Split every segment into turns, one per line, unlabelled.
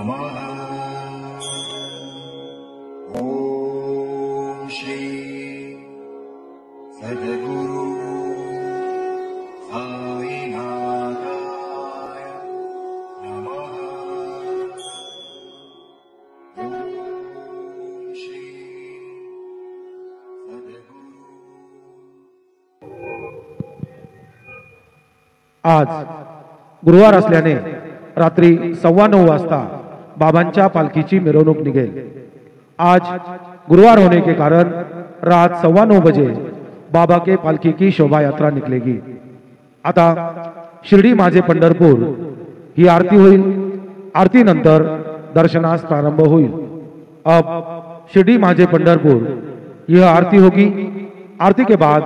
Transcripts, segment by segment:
नमः। ओम श्री सद्गुरु साईनाथाय नमः। ओम श्री सद्गुरु।
आज गुरुवार असल्याने रात्री 9:15 वाजता बाबांच्या पालखीची मिरवणूक निघेल। आज गुरुवार होने के कारण रात 9:15 बजे बाबा के पालखी की शोभा यात्रा निकलेगी। आता शिर्डी माझे पंढरपूर ही आरती होईल। आरती नंतर दर्शनास प्रारंभ होईल। अब शिर्डी माझे पंढरपुर यह आरती होगी। आरती के बाद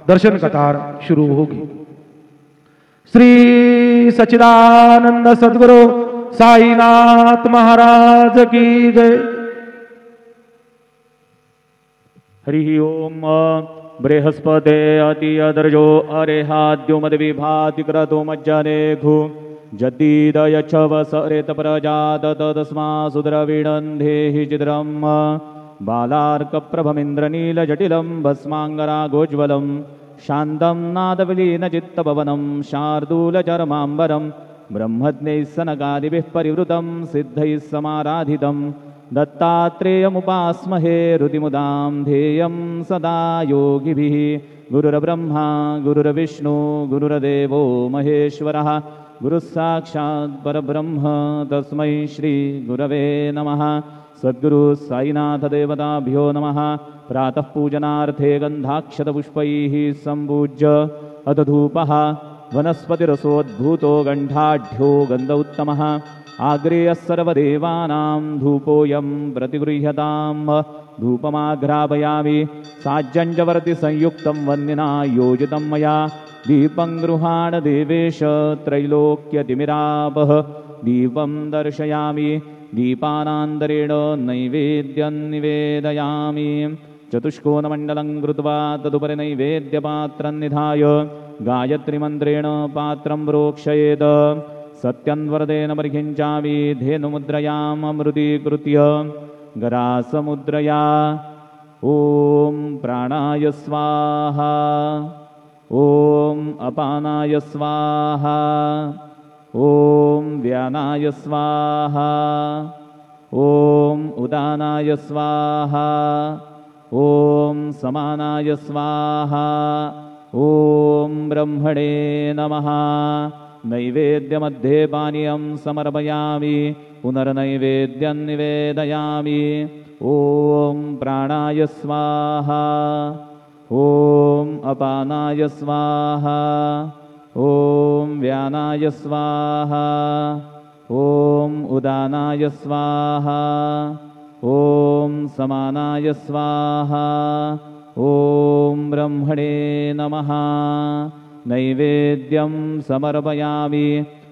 दर्शन कतार शुरू होगी। श्री सच्चिदानंद सद्गुरु साईनाथ महाराज की जय।
हरि ओम। बृहस्पते अतियदर्जो अरेहाद्यो मद्विभाति क्रतो मज्जनेघु जद्दीदयच्छवसरेत प्रजात तस्मा सुद्रविणन्धेहि चिद्रम् बालार्कप्रभमिन्द्रनीलजटिलं भस्माङ्गरागोज्ज्वलं शान्तं नादविलीनचित्तभवनं शार्दूलचर्माम्बरं ब्रह्मज्ञैः सनकादिभिः परिवृतं सिद्धैः समाराधितं दत्तात्रेयमुपास्महे हृदिमुदां ध्येयं सदा योगिभिः। गुरुर्ब्रह्मा गुरुर्विष्णु गुरुर्देवो महेश्वरः गुरुस्साक्षात् परब्रह्म तस्मै श्री गुरवे नमः। सद्गुरु साईनाथ देवताभ्यो नमः। प्रातः पूजनार्थे गन्धाक्षतपुष्पैः सम्पूज्य अथ धूपः वनस्पतिरसोद्भूतो गण्ठाढ्यो गन्ध उत्तमः आग्रेयः सर्वदेवानां धूपोऽयं प्रतिगृह्यताम्। धूपमाघ्रापयामि साज्जञ्जवर्ति संयुक्तं वह्निना योजितं मया दीपं गृहाण देवेश त्रैलोक्यतिमिरापः दीपं दर्शयामि दीपानान्तरेण नैवेद्यं निवेदयामि। चतुष्कोणमण्डलं कृत्वा तदुपरि नैवेद्यपात्रं निधाय गायत्रीमन्त्रेण पात्रं प्रोक्षयेत्। सत्यन्वरदेन परिखिञ्चामि धेनुमुद्रयाम् अमृतीकृत्य गरासमुद्रया। ॐ प्राणाय स्वाहा ॐ अपानाय स्वाहा ॐ व्यानाय स्वाहा ॐ उदानाय स्वाहा ॐ समानाय स्वाहा ॐ ब्रह्मणे नमः। नैवेद्यमध्ये पानीयं समर्पयामि पुनर्नैवेद्यं निवेदयामि। ॐ प्राणाय स्वाहा ॐ अपानाय स्वाहा ॐ व्यानाय स्वाहा ॐ उदानाय स्वाहा ॐ समानाय स्वाहा ॐ ब्रह्मणे नमः। नैवेद्यं समर्पयामि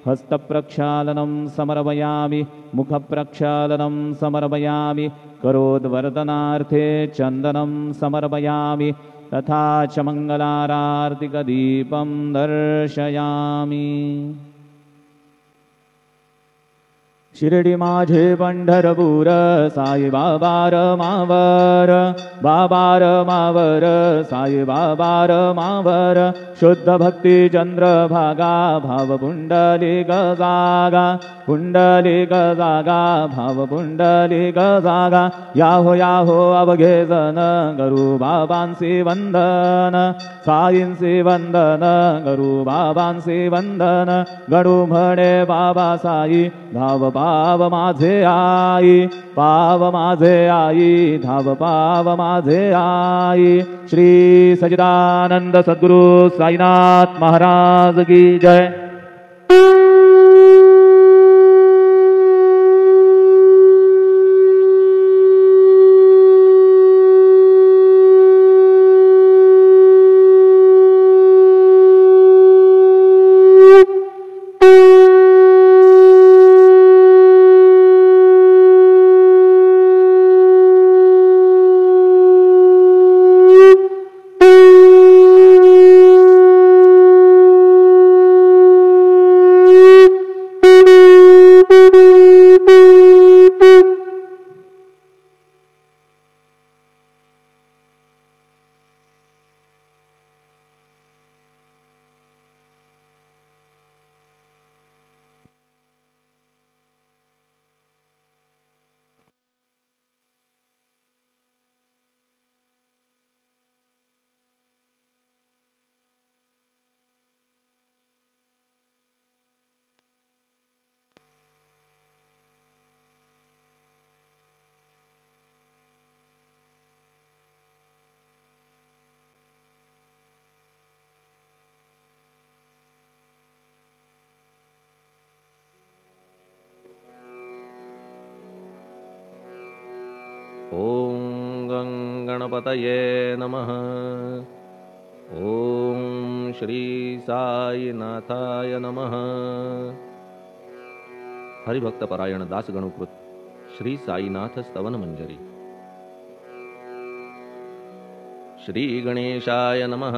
हस्तप्रक्षालनं समर्पयामि मुखप्रक्षालनं समर्पयामि करोद्वर्धनार्थे चन्दनं समर्पयामि तथा च मङ्गलारार्तिकदीपं दर्शयामि। शिर्डी माझे पंढरपूर साई बाबा रमावर बाबा रमावर साई बाबा रमावर शुद्ध भक्ती चंद्रभागा भाव पुंडलिक जागा पुंडलिक जागा भाव पुंडलिक जागा। याहो याहो अवघे जन गरु बाबांसी वंदन साईंसी वंदन गरु बाबांसी वंदन गडू म्हणे बाबा साई धाव पाव माझे आई पाव माझे आई धाव पाव माझे आई। श्री सच्चिदानंद सद्गुरु साईनाथ महाराज की जय।
ॐ गणपतये नमः। ॐ श्री साईनाथाय नमः। हरिभक्तपरायण दासगणुकृत श्री साईनाथ स्तवन मंजरी। श्री गणेशाय नमः।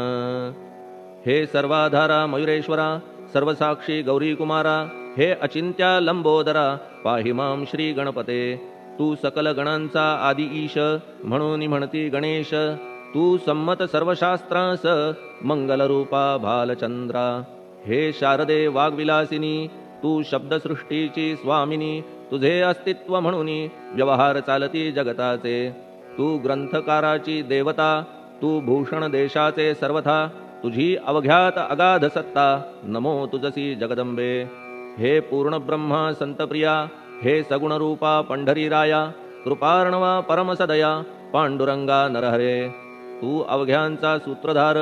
हे सर्वाधारा मयुरेश्वरा, सर्वसाक्षी गौरी कुमारा, हे अचिंत्या लंबोदरा, पाहि मां श्री गणपते। तू सकल गणांचा आदि ईश, म्हणून म्हणती गणेश। तू संमत सर्वशास्त्रांस, मंगलरूपा भालचंद्रा। हे शारदे वाग्विलासिनी, तू शब्दसृष्टीची स्वामिनी। तुझे अस्तित्व म्हणून व्यवहार चालती जगताचे। तू ग्रंथकाराची देवता, तू भूषण देशाचे सर्वथा। तुझी अवघ्यात अगाध सत्ता, नमो तुझसी जगदंबे। हे पूर्ण ब्रह्मा संतप्रिया, हे सगुण रूपा पंढरीराया। कृपार्णवा परमसदया, पांडुरंगा नरहरे। तू अवघ्यांचा सूत्रधार,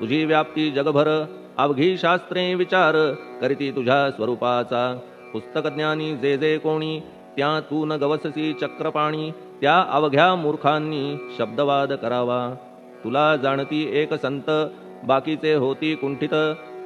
तुझी व्याप्ती जगभर। अवघी शास्त्रे विचार, करीती तुझ्या स्वरूपाचा। पुस्तकज्ञानी जे जे कोणी, त्या तू न गवससी चक्रपाणी। त्या अवघ्या मूर्खांनी शब्दवाद करावा। तुला जाणती एक संत, बाकीचे होती कुंठित।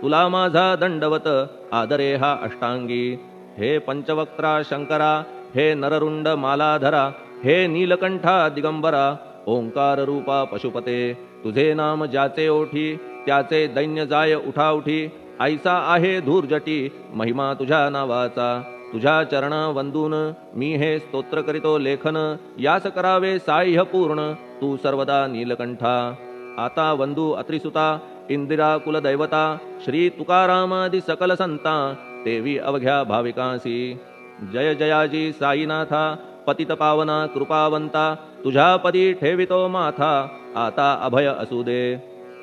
तुला माझा दंडवत, आदरे हा अष्टांगी। हे पंचवक्त्रा शंकरा, हे नररुंड मालाधरा। हे नीलकंठा दिगंबरा, ओंकार रूपा पशुपते। तुझे नाम ज्याचे ओठी, त्याचे दैन्य जाय उठाउठी। ऐसा आहे धूर्जटी, महिमा तुझ्या नावाचा। तुझ्या चरणा वंदून मी हे स्तोत्र करीतो लेखन। यास करावे साह्य पूर्ण, तू सर्वदा नीलकंठा। आता वंदू अत्रिसुता, इंदिरा कुलदैवता। श्री तुकारामादि सकल संता, देवी अवघ्या भाविकांसी। जय जयाजी साईनाथा, पतित पावना कृपावंता। तुझ्या पदी ठेवितो माथा, आता अभय असू दे।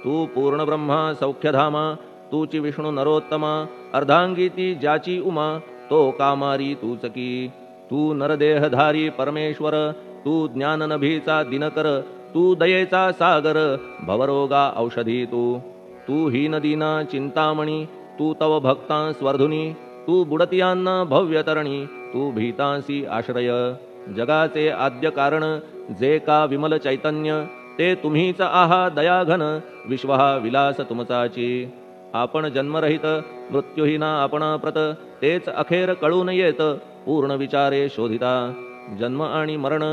तू पूर्ण ब्रह्मा सौख्यधामा, तूची विष्णू नरोत्तमा। अर्धांगी ती ज्याची उमा, तो कामारी तूच की। तू नरदेहधारी परमेश्वर, तू ज्ञाननभीचा दिनकर। तू दयेचा सागर, भवरोगा औषधी तू। तू हीनदीना चिंतामणी, तू तव भक्ता स्वर्धुनी। तू बुडतियांना भव्यतरणी, तू भीतांसी आश्रय। जगाचे आद्य कारण, जे का विमल चैतन्य। ते तुम्हीच आहा दयाघन, विश्व हा विलास तुमचाची। आपण जन्मरहित, मृत्यूहीना आपणा प्रत। तेच अखेर कळून येत, पूर्ण विचारे शोधिता। जन्म आणि मरण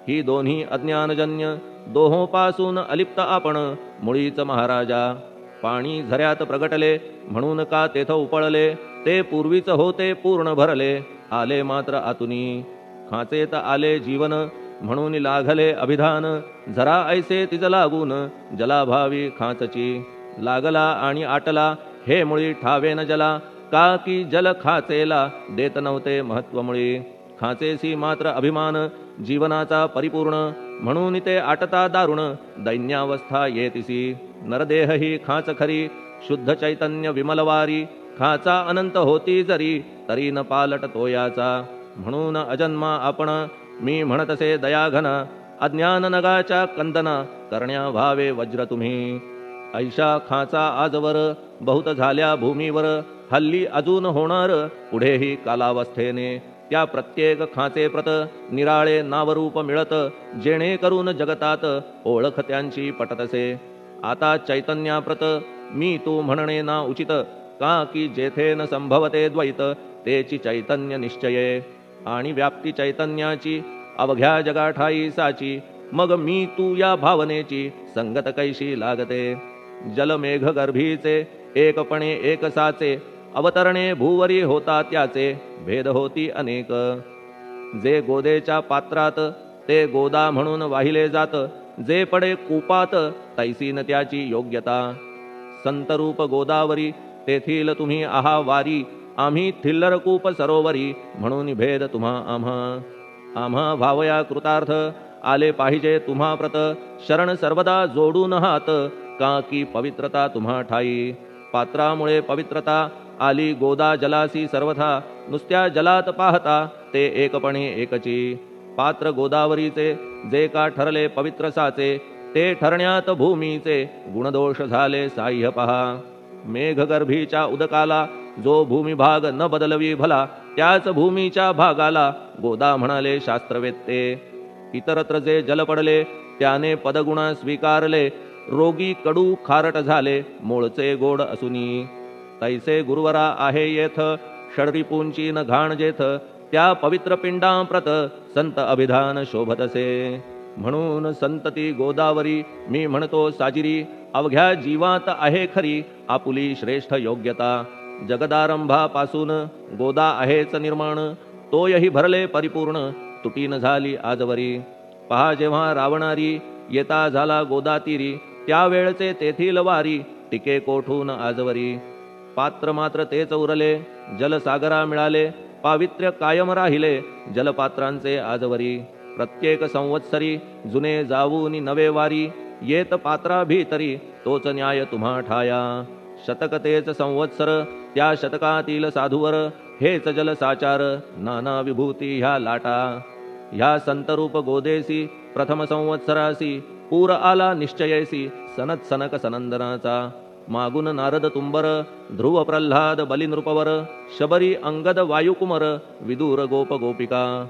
ही दोन्ही अज्ञानजन्य। दोहोपासून अलिप्त आपण, मुळीच महाराजा। पाणी झऱ्यात प्रगटले, म्हणून का तेथ उपळले। ते पूर्वीच होते पूर्ण भरले, आले मात्र आतुनी। खाचेत आले जीवन, म्हणून लागले अभिधान। झरा ऐसे तिज लागून, जलाभावी खाचची। लागला आणि आटला, हे मुळी ठावे न जला। का की जल खाचेला, देत नव्हते महत्व मुळी। खाचेसी मात्र अभिमान, जीवनाचा परिपूर्ण। म्हणून ते आटता दारुण, दैन्यावस्था येतिसी। नरदेह ही खाच खरी, शुद्ध चैतन्य विमलवारी। खाचा अनंत होती जरी, तरी न पालट तोयाचा। म्हणून अजन्मा आपण, मी म्हणतसे दयाघन। अज्ञान नगाच्या कंदना, करण्या व्हावे वज्र तुम्ही। ऐशा खाचा आजवर, बहुत झाल्या भूमीवर। हल्ली अजून होणार, पुढेही कालावस्थेने। त्या प्रत्येक खाचे प्रत, निराळे नावरूप मिळत। जेणे करून जगतात, ओळख त्यांची पटतसे। आता चैतन्याप्रत, मी तू म्हणणे ना उचित। का की जेथे न संभवते द्वैत, तेची चैतन्य निश्चये। आणि व्याप्ती चैतन्याची, अवघ्या जगाठाई साची। मग मी तू या भावनेची, संगत कैशी लागते। जलमेघ गर्भीचे, एकपणे एक साचे। अवतरणे भूवरी होता त्याचे, भेद होती अनेक। जे गोदेच्या पात्रात, ते गोदा म्हणून वाहिले जात। जे पडे कूपात, तैसीन त्याची योग्यता। संतरूप गोदावरी, तेथील तुम्ही आहा वारी। आम्ही थिल्लर कूप सरोवरी, म्हणून भेद तुम्हा आम्हा। आम्हा भावया कृतार्थ, आले पाहिजे तुम्हा प्रत। शरण सर्वदा जोडून हात, का की पवित्रता तुम्हा ठाई। पात्रामुळे पवित्रता, आली गोदा जलासी सर्वथा। नुसत्या जलात पाहता, ते एकपणे एकची। पात्र गोदावरीचे, जे का ठरले पवित्र साचे। ते ठरण्यात भूमीचे, गुणदोष झाले साह्य पहा। मेघगर्भीच्या उदकाला, जो भूमिभाग न बदलवी भला। त्याच भूमीच्या भागाला, गोदा म्हणाले शास्त्रवेत्ते। इतरत्र जे जल पडले त्याने पदगुणा स्वीकारले, रोगी कडू खारट झाले मूळचे गोड असुनी. तैसे गुरुवरा आहे येथ, षडरिपूंची न घाण जेथ, त्या पवित्र पिंडाप्रत संत अभिधान शोभतसे. म्हणून संतती गोदावरी मी म्हणतो साजिरी, अवघ्या जीवात आहे खरी आपुली श्रेष्ठ योग्यता. जगदारंभापासून गोदा आहेच निर्माण, तोयही भरले परिपूर्ण तुटी न झाली आजवरी. पहा जेव्हा रावणारी येता झाला गोदातीरी, त्यावेळचे तेथील वारी टिके कोठून आजवरी. पात्र मात्र तेच उरले जलसागरा मिळाले, पावित्र्य कायम राहिले जलपात्रांचे आजवरी. प्रत्येक संवत्सरी जुने जाऊनी नवे वारी, येत पात्रा भीतरी तोच न्याय तुम्हा ठाया. शतक तेच संवत्सर त्या शतकातील साधूवर, हेच जलसाचार नाना विभूती ह्या लाटा. ह्या संतरूप गोदेसी प्रथम संवत्सरासी, पूर आला निश्चयेसी सनत सनक सनंदनाचा. मागून नारद तुंबर, ध्रुव प्रल्हाद बलिनृपवर, शबरी अंगद वायुकुमर, विदूर गोप गोपिका.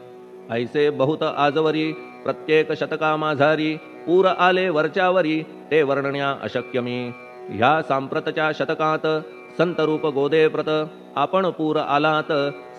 ऐसे बहुत आजवरी प्रत्येक शतका माझारी, पूर आले वरच्यावरी ते वर्णण्या अशक्य मी. ह्या सांप्रतच्या शतकात संतरूप गोदे प्रत, आपण पूर आलात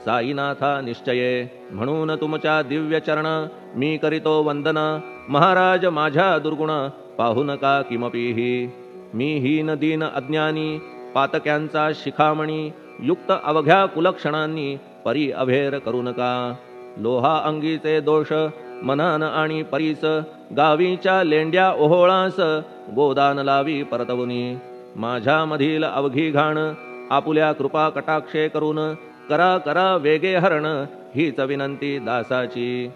साईनाथा निश्चये. म्हणून तुमच्या दिव्य चरण मी करीतो वंदना, महाराज माझ्या दुर्गुण पाहू नका किमपीही. मी हीन दीन अज्ञानी पातक्यांचा शिखामणी, युक्त अवघ्या कुलक्षणांनी परी अभेर करू नका. लोहा अंगीचे दोष मनन आणि परीस, गावीच्या लेंड्या ओहोळास गोदान लावी परतवुनी. माझ्या मधील अवघी घाण आपुल्या कृपा कटाक्षे करून, करा करा वेगे हरण हीच विनंती दासाची.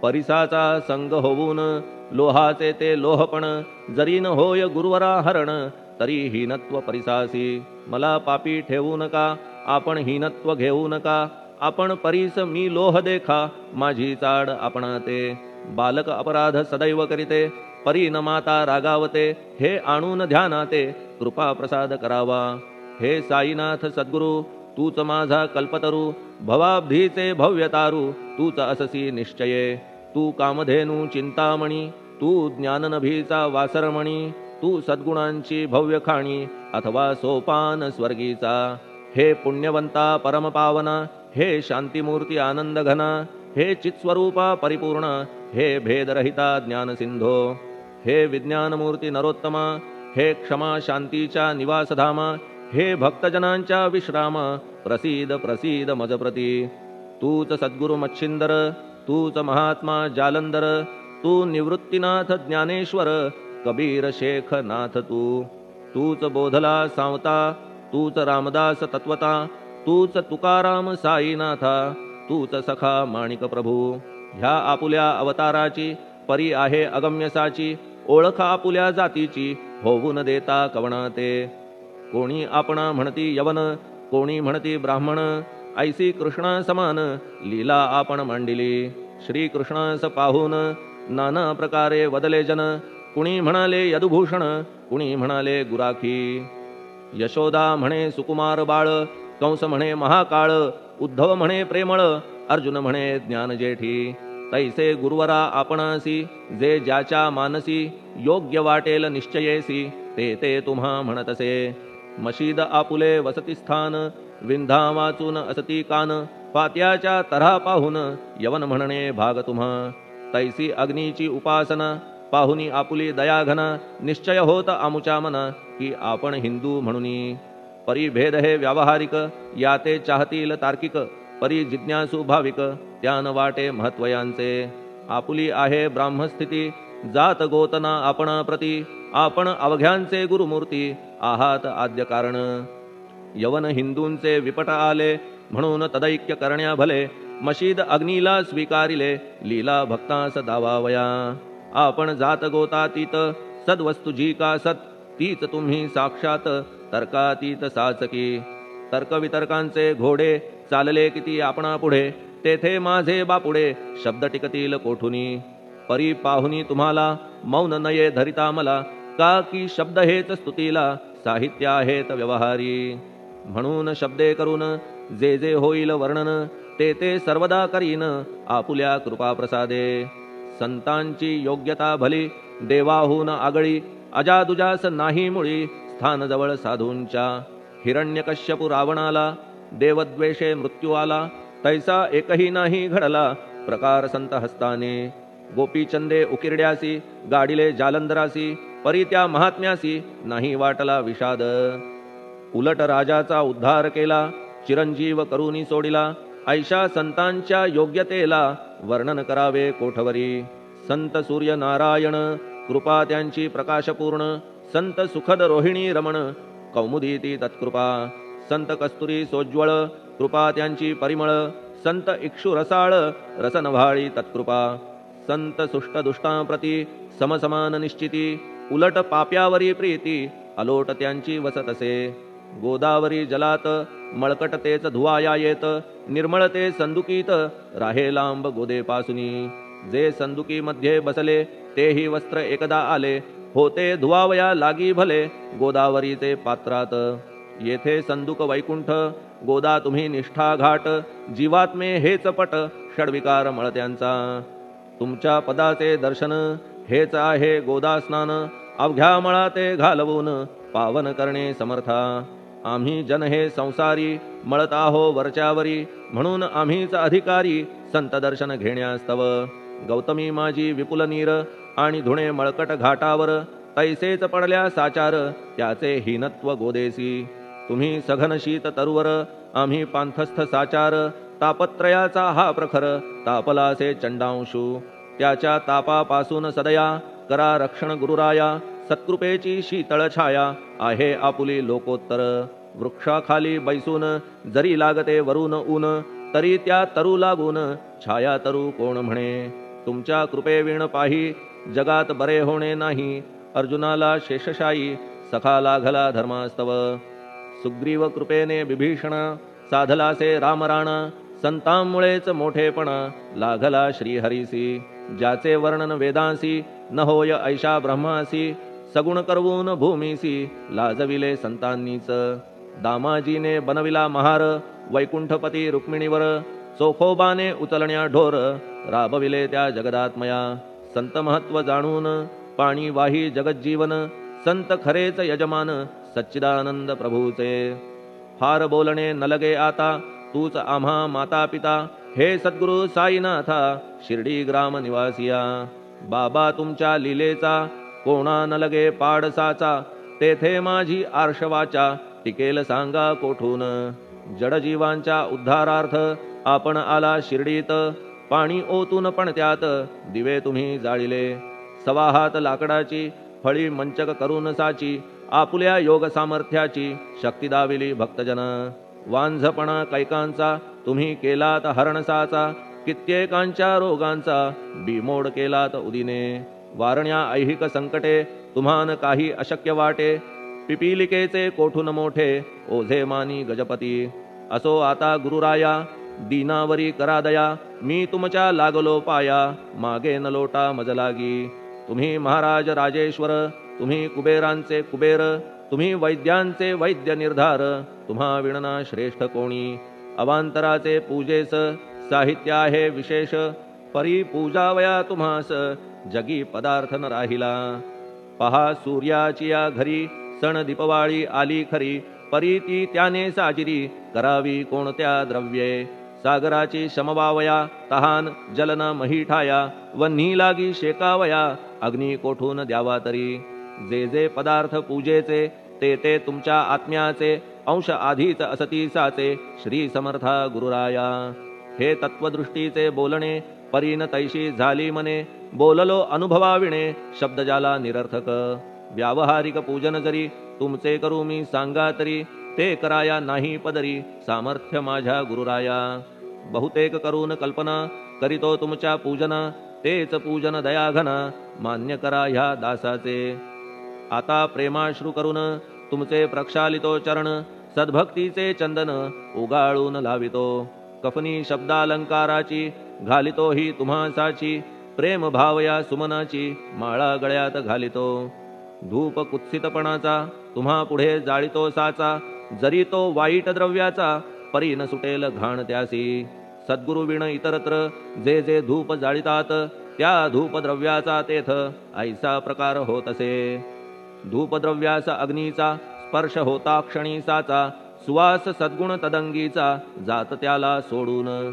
परिसाचा संग होऊन लोहाचे ते लोहपण, जरी न होय गुरुवरा हरण तरी हीनत्व परिसासी. मला पापी ठेवू नका आपण हीनत्व घेऊ नका, आपण परीस मी लोह देखा माझी चाड आपणाते. बालक अपराध सदैव करीते परी न माता रागावते, हे आणून ध्यानाते कृपा प्रसाद करावा. हे साईनाथ सद्गुरु तूच माझा कल्पतरू, भवाब्धीचे भव्यतारू तूच अससी निश्चये. तू कामधेनू चिंतामणी, तू ज्ञाननभीचा वासरमणी, तू सद्गुणांची भव्य खाणी अथवा सोपान स्वर्गीचा. हे पुण्यवंता परमपावना, हे शांतिमूर्ती आनंद घना, हे चित्स्वरूपा परिपूर्ण, हे भेदरहिता ज्ञानसिंधो. हे विज्ञानमूर्ती नरोत्तमा, हे क्षमा शांतीच्या निवासधामा, हे भक्तजनांच्या विश्रामा, प्रसीद प्रसीद मजप्रती. तूच सद्गुरु मच्छिंदर, तूच महात्मा जालंधर, तू निवृत्तीनाथ ज्ञानेश्वर, कबीर शेख नाथ तू. तूच बोधला सांवता, तूच रामदास तत्वता, तूच तुकाराम साईनाथा, तूच सखा माणिक प्रभू. ह्या आपुल्या अवताराची परी आहे अगम्यसाची, ओळख आपुल्या जातीची होऊन देता कवणाते. कोणी आपणा म्हणती यवन, कोणी म्हणती ब्राह्मण, ऐसी कृष्णा समान लीला आपण मांडिली. श्री कृष्णास पाहून नाना प्रकारे वदले जन, कुणी म्हणाले यदुभूषण, कुणी म्हणाले गुराखी. यशोदा म्हणे सुकुमार बाळ, कंस म्हणे महाकाळ, उद्धव म्हणे प्रेमळ, अर्जुन म्हणे ज्ञानजेठी. तैसे गुरुवरा आपणासी, जे ज्याच्या मानसी योग्य वाटेल निश्चयेसी, ते ते तुम्हा म्हणतसे. मशीद आपुले वसती स्थान, विंधा वाचून असती कान, पात्याच्या तऱ्हा पाहून यवन म्हणणे भाग तुम्हा. तैसी अग्नीची उपासना पाहुनी आपुली दयाघना, निश्चय होत आमुच्या मना की आपण हिंदू म्हणूनी. परी भेद हे व्यावहारिक, याते चाहतील तार्किक, परी जिज्ञासू भाविक त्यान वाटे महत्वयांचे. आपुली आहे ब्राह्मस्थिती, जात गोतना आपणा प्रती, आपण अवघ्यांचे गुरुमूर्ती आहात आद्य कारण. यवन हिंदूंचे विपट आले म्हणून तदैक्य करण्या भले, मशीद अग्नीला स्वीकारिले लीला भक्तास दावावया. आपण जात गोतातीत, सद्वस्तु जी का सत, तीच तुम्ही साक्षात तर्कातीत साचकी. तर्कवितर्कांचे घोडे चालले किती आपणा पुढे, तेथे माझे बापुडे शब्द टिकतील कोठुनी. परी पाहुनी तुम्हाला मौन नये धरिता मला, का की शब्द हेच स्तुतीला साहित्य आहेत व्यवहारी. म्हणून शब्दे करून जे जे होईल वर्णन, ते ते सर्वदा करीन आपुल्या कृपा प्रसादे. संतांची योग्यता भली देवाहून आगळी अजादुजास नाही मुळी स्थान जवळ साधूंच्या हिरण्यकश्यपू रावणाला देवद्वेषे मृत्यू आला तैसा एकही नाही घडला प्रकार संत हस्ताने गोपीचंदे उकिरड्यासी गाडिले जालंधरासी परी त्या महात्म्यासी नाही वाटला विषाद उलट राजाचा उद्धार केला चिरंजीव करुनी सोडिला ऐशा संतांच्या योग्यतेला वर्णन करावे कोठवरी संत सूर्य नारायण कृपा त्यांची प्रकाशपूर्ण संत सुखद रोहिणी रमण कौमुदी ती तत्कृपा संत कस्तुरी सोज्वळ कृपा त्यांची परिमळ संत इक्षु रसाळ रसनव्हाळी तत्कृपा संत सुष्ट दुष्टांप्रती समसमान निश्चिती उलट पाप्यावरी प्रीती अलोट त्यांची वसतसे गोदावरी जलात मळकट तेच धुवाया येत निर्मळ ते संदुकीत राहे लांब गोदेपासुनी जे संदुकी मध्ये बसले तेही वस्त्र एकदा आले होते धुवावया लागी भले गोदावरीचे पात्रात येथे संदुक वैकुंठ गोदा तुम्ही निष्ठा घाट जीवात्मे हेच पट षडविकार मळत्यांचा तुमच्या पदाचे दर्शन हेच आहे गोदा स्नान अवघ्या मळा ते घालवून पावन करणे समर्था आम्ही जन हे संसारी मळत आहो वरच्यावरी म्हणून आम्हीच अधिकारी संत दर्शन घेण्यास्तव गौतमी माझी विपुल नीर आणि धुणे मळकट घाटावर तैसेच पडल्या साचार त्याचे हीनत्व गोदेसी तुम्ही सघन शीत तरुवर आम्ही पांथस्थ साचार तापत्रयाचा हा प्रखर तापलासे चंडांशू त्याच्या तापापासून सदया करा रक्षण गुरुराया सत्कृपेची शीतळ छाया आहे आपुली लोकोत्तर वृक्षाखाली बैसून जरी लागते वरून ऊन तरी त्या तरू लागून छाया तरू कोण म्हणे तुमच्या कृपेविण पाही जगात बरे होणे नाही अर्जुनाला शेषशायी सखा लागला धर्मास्तव सुग्रीव कृपेने विभीषण साधलासे रामराणा संतांमुळेच मोठेपणा लागला श्रीहरीसी ज्याचे वर्णन वेदांसी न होय ऐशा ब्रह्मासी सगुण करवून भूमीसी लाजविले संतांनीच दामाजीने बनविला महार वैकुंठपती रुक्मिणीवर चोखोबाने उचलण्या ढोर राबविले त्या जगदात्मया संत महत्व जाणून पाणी वाही जगज्जीवन संत खरेच यजमान सच्चिदानंद प्रभूचे फार बोलणे न लगे आता तूच आम्हा माता पिता हे सद्गुरु साईनाथा शिर्डी ग्राम निवासिया बाबा तुमच्या लीलेचा कोणा न लगे पाडसाचा तेथे माझी आर्षवाचा टिकेल सांगा कोठून जडजीवांच्या उद्धारार्थ आपण आला शिर्डीत पाणी ओतून पण त्यात दिवे तुम्ही जाळिले सवा हात लाकडाची फळी मंचक करून साची आपुल्या योग सामर्थ्याची शक्ती दाविली भक्तजन वांझपणा कैकांचा तुम्ही केलात हरणसाचा कित्येकांच्या रोगांचा बिमोड केलात उदिने वारण्या ऐहिक संकटे तुम्हान काही अशक्य वाटे पिपीलिकेचे कोठून मोठे ओझे मानी गजपती असो आता गुरुराया दीनावरी करा दया मी तुमच्या लागलो पाया मागे न लोटा मज लागी तुम्ही महाराज राजेश्वर तुम्ही कुबेरांचे कुबेर तुम्ही वैद्यांचे वैद्य निर्धार तुम्हा विणना श्रेष्ठ कोणी अवांतराचे पूजेस साहित्य आहे विशेष परी पूजावया तुम्हास जगी पदार्थ न राहिला पहा सूर्याची या घरी सण दीपवाळी आली खरी परी ती त्याने साजिरी करावी कोणत्या द्रव्ये सागराची शमवावया तहान जलन महीठाया वन्ही लागी शेकावया अग्नी कोठून द्यावा तरी जे जे पदार्थ पूजेचे ते ते तुमच्या आत्म्याचे अंश आधीच असतीसाचे श्री समर्था गुरुराया हे तत्वदृष्टीचे बोलणे परीन तैशी झाली मने बोललो अनुभवाविणे शब्द जाला निरर्थक व्यावहारिक पूजन जरी तुमचे करू मी सांगा तरी ते कराया नाही पदरी सामर्थ्य माझ्या गुरुराया बहुतेक करून कल्पना करीतो तुमच्या पूजना तेच पूजन दयाघना मान्य करा ह्या दासाचे आता प्रेमाश्रू करून तुमचे प्रक्षालितो चरण सद्भक्तीचे चंदन उगाळून लावितो कफनी शब्दालंकाराची घालितो ही तुम्हासाची प्रेम भावया सुमनाची माळा गळ्यात घालितो धूप कुत्सितपणाचा तुम्हा पुढे जाळितो साचा जरी तो वाईट द्रव्याचा परी न सुटेल घाण त्यासी सद्गुरु विण इतरत्र जे जे धूप जाळितात त्या धूपद्रव्याचा तेथ ऐसा प्रकार होत असे. धूपद्रव्यास अग्नीचा स्पर्श होता क्षणी साचा, सुवास सद्गुण तदंगीचा जात त्याला सोडून.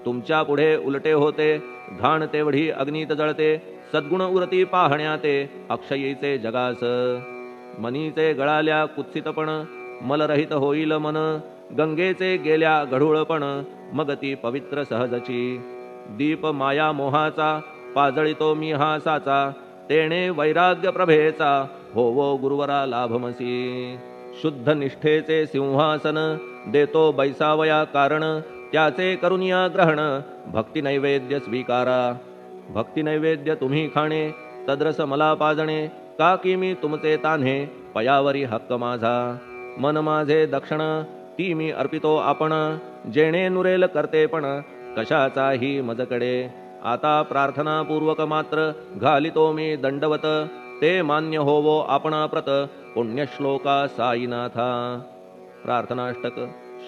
तुमच्या पुढे उलटे होते, घाण तेवढी अग्नीत जळते, सद्गुण उरती पाहण्याते अक्षयीचे जगास. मनीचे गळाल्या कुत्सितपण, मलरहित होईल मन, गंगेचे गेल्या गढूळपण, मग ती पवित्र सहजची. दीप माया मोहाचा पाजळितो मी हा साचा, तेणे वैराग्य प्रभेचा होवो गुरुवरा लाभमसी. शुद्ध निष्ठेचे सिंहासन देतो बैसावया कारण, त्याचे करुनिया ग्रहण भक्ती नैवेद्य स्वीकारा. भक्ती नैवेद्य तुम्ही खाणे, तद्रस मला पाजणे, का की मी तुमचे तान्हे पयावरी हक्क माझा. मन माझे दक्षिण ती मी अर्पितो आपण, जेणे नुरेल करतेपण कशाचाही मजकडे. आता प्रार्थनापूर्वक मात्र घालितो मी दंडवत, ते मान्य होवो आपणा प्रत पुण्यश्लोका साईनाथा. प्रार्थनाष्टक.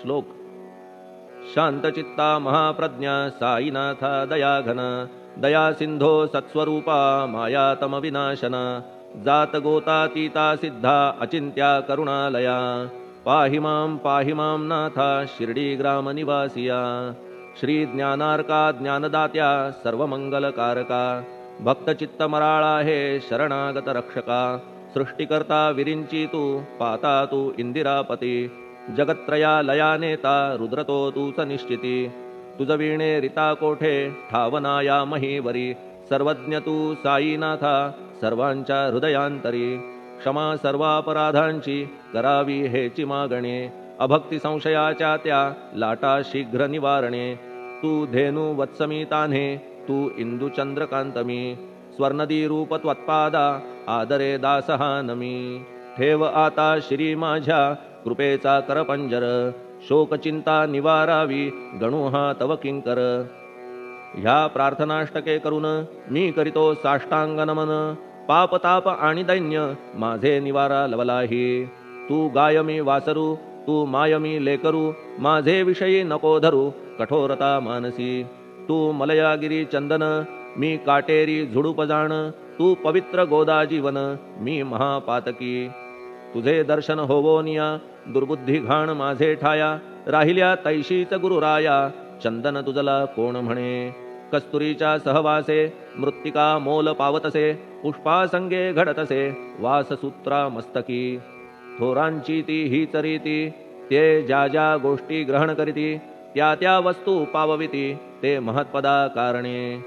श्लोक. शांतचित्ता महाप्रज्ञा साईनाथा दयाघन, दया सिंधो सत्स्वरूपा मायातम विनाशना, जात गोतातीता सिद्धा अचिंत्या करुणालया, पाहि मां नाथा शिर्डी ग्राम निवासिया. श्री ज्ञानार्का ज्ञानदात्या सर्वमंगलकारका, भक्तचित्त मराळा हे शरणागत रक्षका. सृष्टिकर्ता विरिंची तू, पाता तू इंदिरापती, जगत्त्रया लया नेता रुद्रतो तूच निश्चिती. तुझ वीणे रिता कोठे ठावनाया महीवरी, सर्वज्ञ तू साईनाथा सर्वांच्या हृदयांतरी. क्षमा सर्वापराधांची करावी हेची मागणे, अभक्ती संशयाच्या त्या लाटा शीघ्र निवारणे. तू धेनू वत्समी तान्हे, तू इंदू चंद्रकांतमी, स्वर्णदी रूप त्वत्पादा आदरे दासहा नमी. ठेव आता श्री माझ्या कृपेचा करपंजर, शोकचिंता निवारावी गणू हा तव किंकर. ह्या प्रार्थनाष्टके करून मी करीतो साष्टांग नमन, पाप ताप आणि दैन्य माझे निवारा लवलाही. तू गाय मी वासरू, तू माय मी लेकरू, माझे विषयी नको धरू कठोरता मानसी. तू मलयागिरी चंदन, मी काटेरी झुडूप जाण, तू पवित्र गोदा जीवन, मी महापातकी. तुझे दर्शन होवोनिया दुर्बुद्धी घाण माझे ठाया, राहिल्या तैशीच गुरुराया चंदन तुझला कोण म्हणे. कस्तुरीच्या सहवासे मृत्तिका मोल पावतसे, पुष्पासंगे घडतसे वाससूत्रा मस्तकी. थोरांची ती हीच रीती, ते ज्या ज्या गोष्टी ग्रहण करीती, त्या त्या वस्तू पावविती ते महत्पदा कारणे.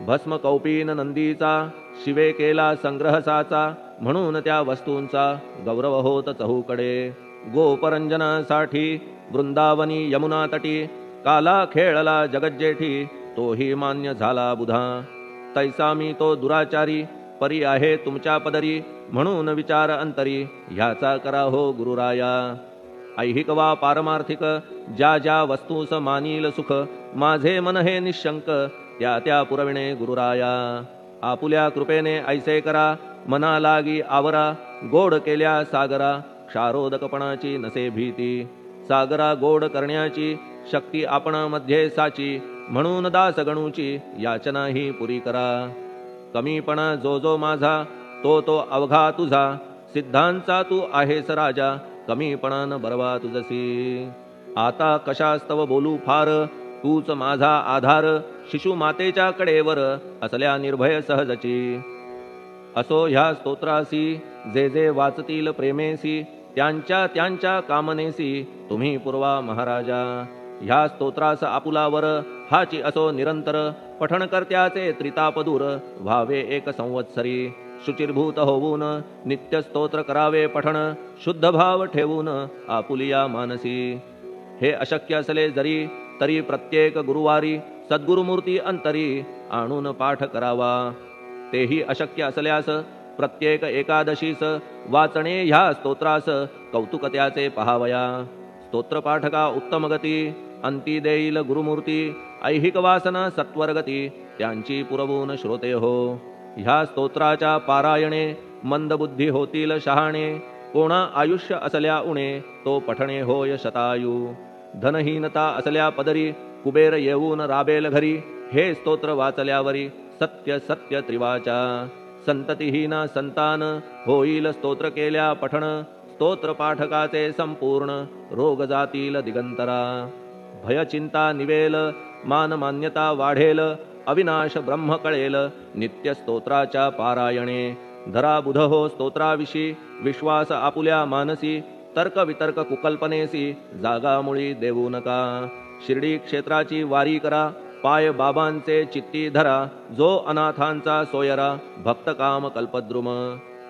भस्म कौपीन नंदीचा शिवे केला संग्रह साचा, म्हणून त्या वस्तूंचा गौरव होत चहूकडे. गोपरंजनासाठी वृंदावनी यमुना तटी, काला खेळला जगज्जेठी तोही मान्य झाला बुधा. तैसा मी तो दुराचारी परी आहे तुमच्या पदरी, म्हणून विचार अंतरी ह्याचा करा हो गुरुराया. ऐहिक वा पारमार्थिक ज्या ज्या वस्तूस मानील सुख, माझे मन हे निशंक त्या त्या पुरविणे गुरुराया. आपुल्या कृपेने ऐसे करा मना लागी आवरा, गोड केल्या सागरा क्षारोदकपणाची नसे भीती. सागरा गोड करण्याची शक्ती आपणामध्ये साची, म्हणून दास गणूची याचना ही पुरी करा. कमीपणा जो जो माझा तो तो अवघा तुझा, सिद्धांचा तू आहेस राजा कमीपणान बरवा तुझसी. आता कशास्तव बोलू फार, तूच माझा आधार, शिशु मातेच्या कडेवर असल्या निर्भय सहजची. असो ह्या स्तोत्रासी जे जे वाचतील प्रेमेसी, त्यांच्या त्यांच्या कामनेसी तुम्ही पुरवा महाराजा. ह्या स्तोत्रास आपुलावर हाची असो निरंतर, पठणकर्त्याचे त्रितापदूर व्हावे एक संवत्सरी. शुचिर्भूत होऊन नित्य स्तोत्र करावे पठण, शुद्ध भाव ठेवून आपुलिया मानसी. हे अशक्य असले जरी तरी प्रत्येक गुरुवारी सद्गुरुमूर्ती अंतरी आणून पाठ करावा. तेही अशक्य असल्यास प्रत्येक एकादशीस वाचणे ह्या स्तोत्रास कौतुक त्याचे पहावया. स्तोत्रपाठका उत्तम गती अंती देईल गुरुमूर्ती, ऐहिक वासना सत्वरगती त्यांची पुरवून श्रोते हो. ह्या स्तोत्राच्या पारायणे मंदबुद्धी होतील शहाणे, कोणा आयुष्य असल्या उणे तो पठणे होय शतायू. धनहीनता असल्या पदरी कुबेर येऊन राबेल घरी, हे स्तोत्र वाचल्यावरी सत्य सत्य त्रिवाचा संततिहीना संतान होईल स्तोत्र केल्या पठण स्तोत्र पाठकाचे संपूर्ण रोग जातील दिगंतरा भय चिंता निवेल मान मान्यता वाढेल अविनाश ब्रह्म कळेल नित्य स्तोत्राच्या पारायणे धरा बुध हो स्तोत्राविषयी विश्वास आपुल्या मानसी तर्क वितर्क कुकल्पनेसी जागामुळी देऊ नका शिर्डी क्षेत्राची वारी करा पाय बाबांचे चित्ती धरा जो अनाथांचा सोयरा भक्त काम कल्पद्रुम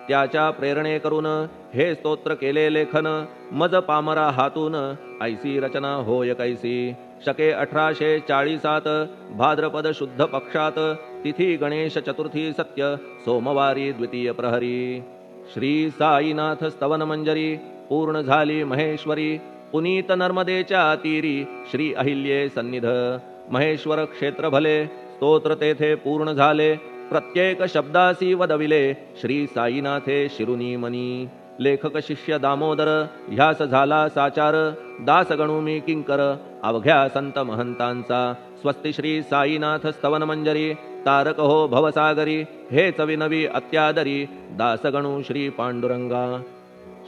त्याच्या प्रेरणे करून हे स्तोत्र केले लेखन मज पामरा हातून ऐसी रचना होय कैसी शके 1840 भाद्रपद शुद्ध पक्षात तिथी गणेश चतुर्थी सत्य सोमवारी द्वितीय प्रहरी श्री साईनाथ स्तवन मंजरी पूर्ण झाली महेश्वरी पुनीत नर्मदेच्या तीरी श्री अहिल्ये सन्निध महेश्वर क्षेत्र भले स्तोत्र तेथे पूर्ण झाले प्रत्येक शब्दासी वदविले श्री साईनाथे शिरुनी मनी लेखक शिष्य दामोदर ह्यास झाला साचार दास गणू मी किंकर अवघ्या संत महंतांचा स्वस्ति श्री साईनाथ स्तवन मंजरी तारक हो भवसागरी हेच विनवी अत्यादरी दासगणू श्री पांडुरंगा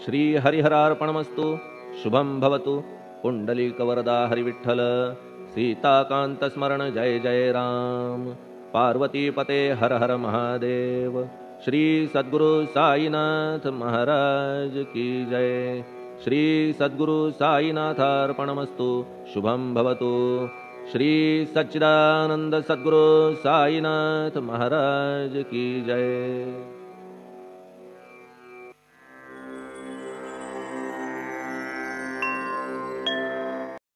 श्री हरिहरार्पणमस्तु शुभम भवतु पुंडलिक वरदा हरिविठ्ठल सीताकांत स्मरण जय जय राम पार्वती पते हर हर महादेव श्री सद्गुरु साईनाथ महाराज की जय श्री सद्गुरु साईनाथार्पणमस्तु शुभम भवतु श्री सच्चिदानंद सद्गुरु साईनाथ महाराज की जय।